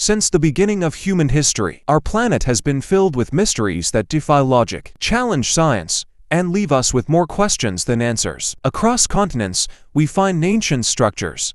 Since the beginning of human history, our planet has been filled with mysteries that defy logic, challenge science, and leave us with more questions than answers. Across continents, we find ancient structures,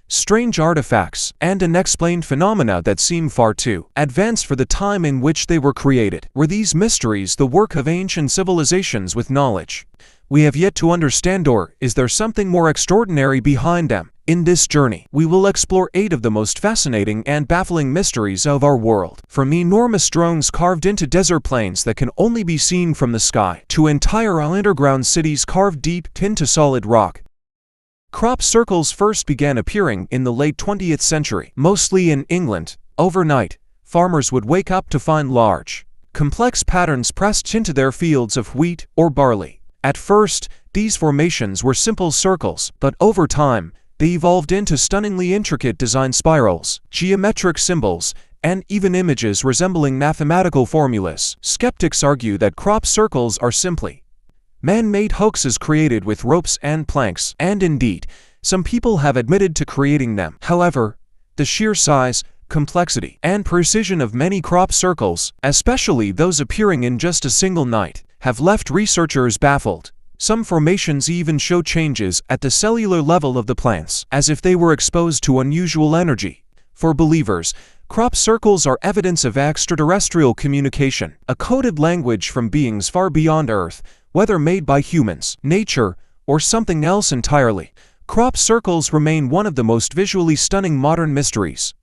strange artifacts, and unexplained phenomena that seem far too advanced for the time in which they were created. Were these mysteries the work of ancient civilizations with knowledge we have yet to understand, or is there something more extraordinary behind them? In this journey, we will explore 8 of the most fascinating and baffling mysteries of our world. From enormous drones carved into desert plains that can only be seen from the sky, to entire underground cities carved deep into solid rock. Crop circles first began appearing in the late 20th century, mostly in England. Overnight, farmers would wake up to find large, complex patterns pressed into their fields of wheat or barley. At first, these formations were simple circles, but over time, they evolved into stunningly intricate design spirals, geometric symbols, and even images resembling mathematical formulas. Skeptics argue that crop circles are simply man-made hoaxes created with ropes and planks, and indeed, some people have admitted to creating them. However, the sheer size, complexity, and precision of many crop circles, especially those appearing in just a single night, have left researchers baffled. Some formations even show changes at the cellular level of the plants, as if they were exposed to unusual energy. For believers, crop circles are evidence of extraterrestrial communication, a coded language from beings far beyond Earth, whether made by humans, nature, or something else entirely. Crop circles remain one of the most visually stunning modern mysteries.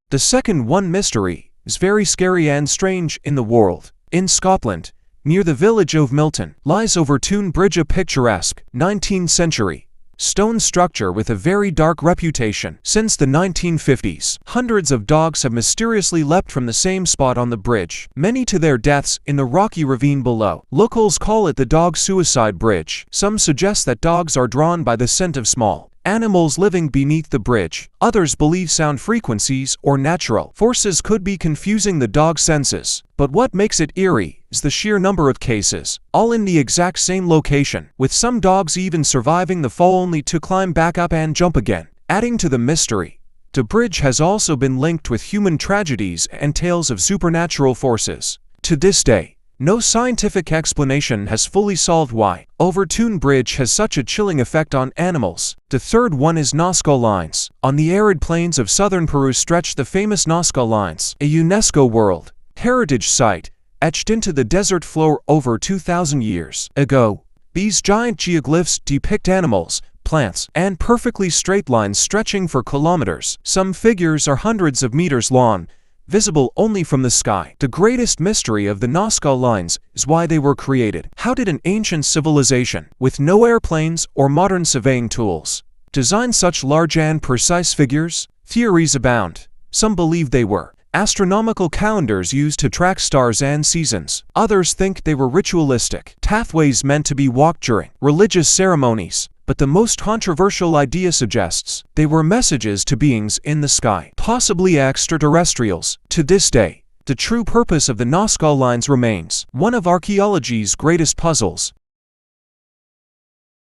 The second mystery is very scary and strange in the world. In Scotland, near the village of Milton, lies Overtoun Bridge, a picturesque 19th century stone structure with a very dark reputation. Since the 1950s, hundreds of dogs have mysteriously leapt from the same spot on the bridge, many to their deaths in the rocky ravine below. Locals call it the dog suicide bridge. Some suggest that dogs are drawn by the scent of small animals living beneath the bridge. Others believe sound frequencies or natural forces could be confusing the dog's senses. But what makes it eerie is the sheer number of cases, all in the exact same location, with some dogs even surviving the fall only to climb back up and jump again. Adding to the mystery, the bridge has also been linked with human tragedies and tales of supernatural forces. To this day, no scientific explanation has fully solved why Overtoun Bridge has such a chilling effect on animals. The third one is Nazca Lines. On the arid plains of southern Peru stretch the famous Nazca Lines, a UNESCO World Heritage Site, etched into the desert floor over 2,000 years ago. These giant geoglyphs depict animals, plants, and perfectly straight lines stretching for kilometers. Some figures are hundreds of meters long, visible only from the sky. The greatest mystery of the Nazca Lines is why they were created. How did an ancient civilization, with no airplanes or modern surveying tools, design such large and precise figures? Theories abound. Some believe they were astronomical calendars used to track stars and seasons. Others think they were ritualistic pathways meant to be walked during religious ceremonies. But the most controversial idea suggests they were messages to beings in the sky, possibly extraterrestrials. To this day, the true purpose of the Nazca Lines remains one of archaeology's greatest puzzles.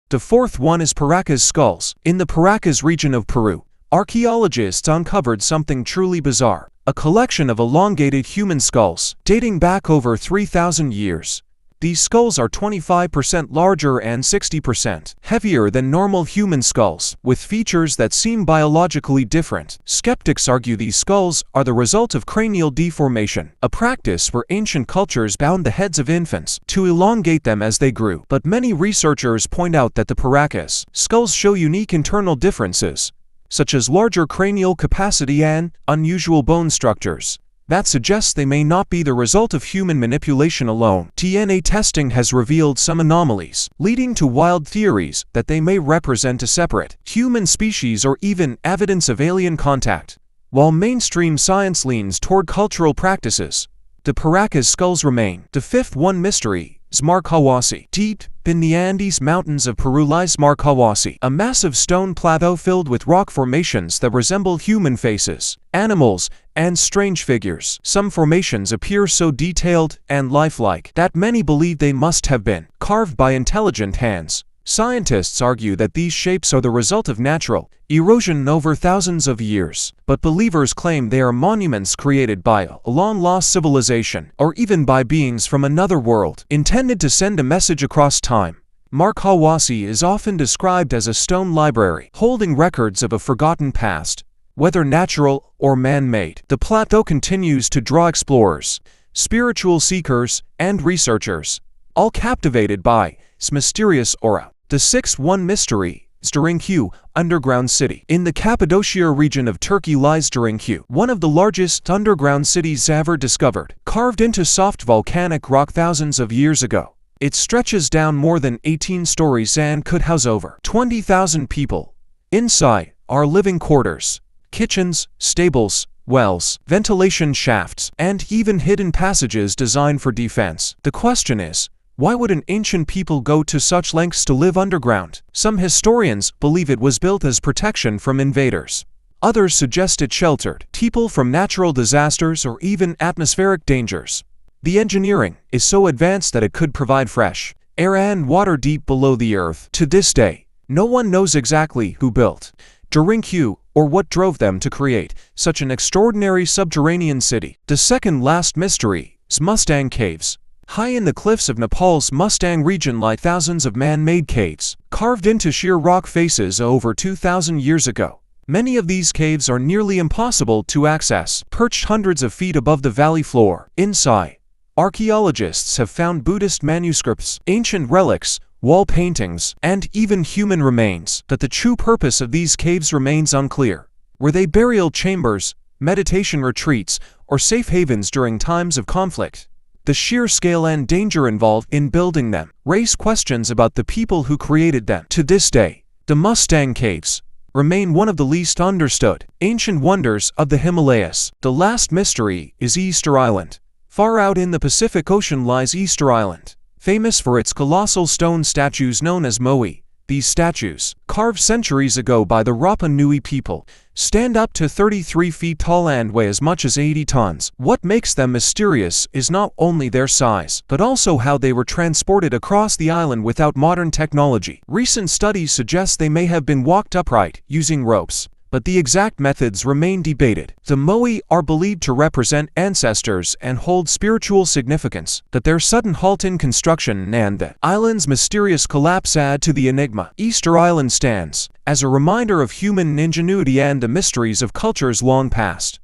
The fourth one is Paracas skulls. In the Paracas region of Peru, archaeologists uncovered something truly bizarre: a collection of elongated human skulls dating back over 3,000 years. These skulls are 25% larger and 60% heavier than normal human skulls, with features that seem biologically different. Skeptics argue these skulls are the result of cranial deformation, a practice where ancient cultures bound the heads of infants to elongate them as they grew. But many researchers point out that the Paracas skulls show unique internal differences, such as larger cranial capacity and unusual bone structures, that suggests they may not be the result of human manipulation alone. DNA testing has revealed some anomalies, leading to wild theories that they may represent a separate human species or even evidence of alien contact. While mainstream science leans toward cultural practices, the Paracas skulls remain. The fifth mystery is Marcahuasi. Deep in the Andes Mountains of Peru lies Marcahuasi, a massive stone plateau filled with rock formations that resemble human faces, animals, and strange figures. Some formations appear so detailed and lifelike that many believe they must have been carved by intelligent hands. Scientists argue that these shapes are the result of natural erosion over thousands of years, but believers claim they are monuments created by a long-lost civilization or even by beings from another world, intended to send a message across time. Marcahuasi is often described as a stone library, holding records of a forgotten past, whether natural or man-made. The plateau continues to draw explorers, spiritual seekers, and researchers, all captivated by its mysterious aura. The sixth mystery is Derinkuyu, underground city. In the Cappadocia region of Turkey lies Derinkuyu, one of the largest underground cities ever discovered, carved into soft volcanic rock thousands of years ago. It stretches down more than 18 stories and could house over 20,000 people. Inside are living quarters, kitchens, stables, wells, ventilation shafts, and even hidden passages designed for defense. The question is, why would an ancient people go to such lengths to live underground? Some historians believe it was built as protection from invaders. Others suggest it sheltered people from natural disasters or even atmospheric dangers. The engineering is so advanced that it could provide fresh air and water deep below the earth. To this day, no one knows exactly who built Derinkuyu or what drove them to create such an extraordinary subterranean city. The second last mystery is Mustang Caves. High in the cliffs of Nepal's Mustang region lie thousands of man-made caves, carved into sheer rock faces over 2,000 years ago. Many of these caves are nearly impossible to access, perched hundreds of feet above the valley floor. Inside, archaeologists have found Buddhist manuscripts, ancient relics, wall paintings, and even human remains. But the true purpose of these caves remains unclear. Were they burial chambers, meditation retreats, or safe havens during times of conflict? The sheer scale and danger involved in building them raise questions about the people who created them. To this day, the Mustang Caves remain one of the least understood ancient wonders of the Himalayas. The last mystery is Easter Island. Far out in the Pacific Ocean lies Easter Island, famous for its colossal stone statues known as moai. These statues, carved centuries ago by the Rapa Nui people, stand up to 33 feet tall and weigh as much as 80 tons. What makes them mysterious is not only their size, but also how they were transported across the island without modern technology. Recent studies suggest they may have been walked upright, using ropes, but the exact methods remain debated. The moai are believed to represent ancestors and hold spiritual significance, but their sudden halt in construction and the island's mysterious collapse add to the enigma. Easter Island stands as a reminder of human ingenuity and the mysteries of cultures long past.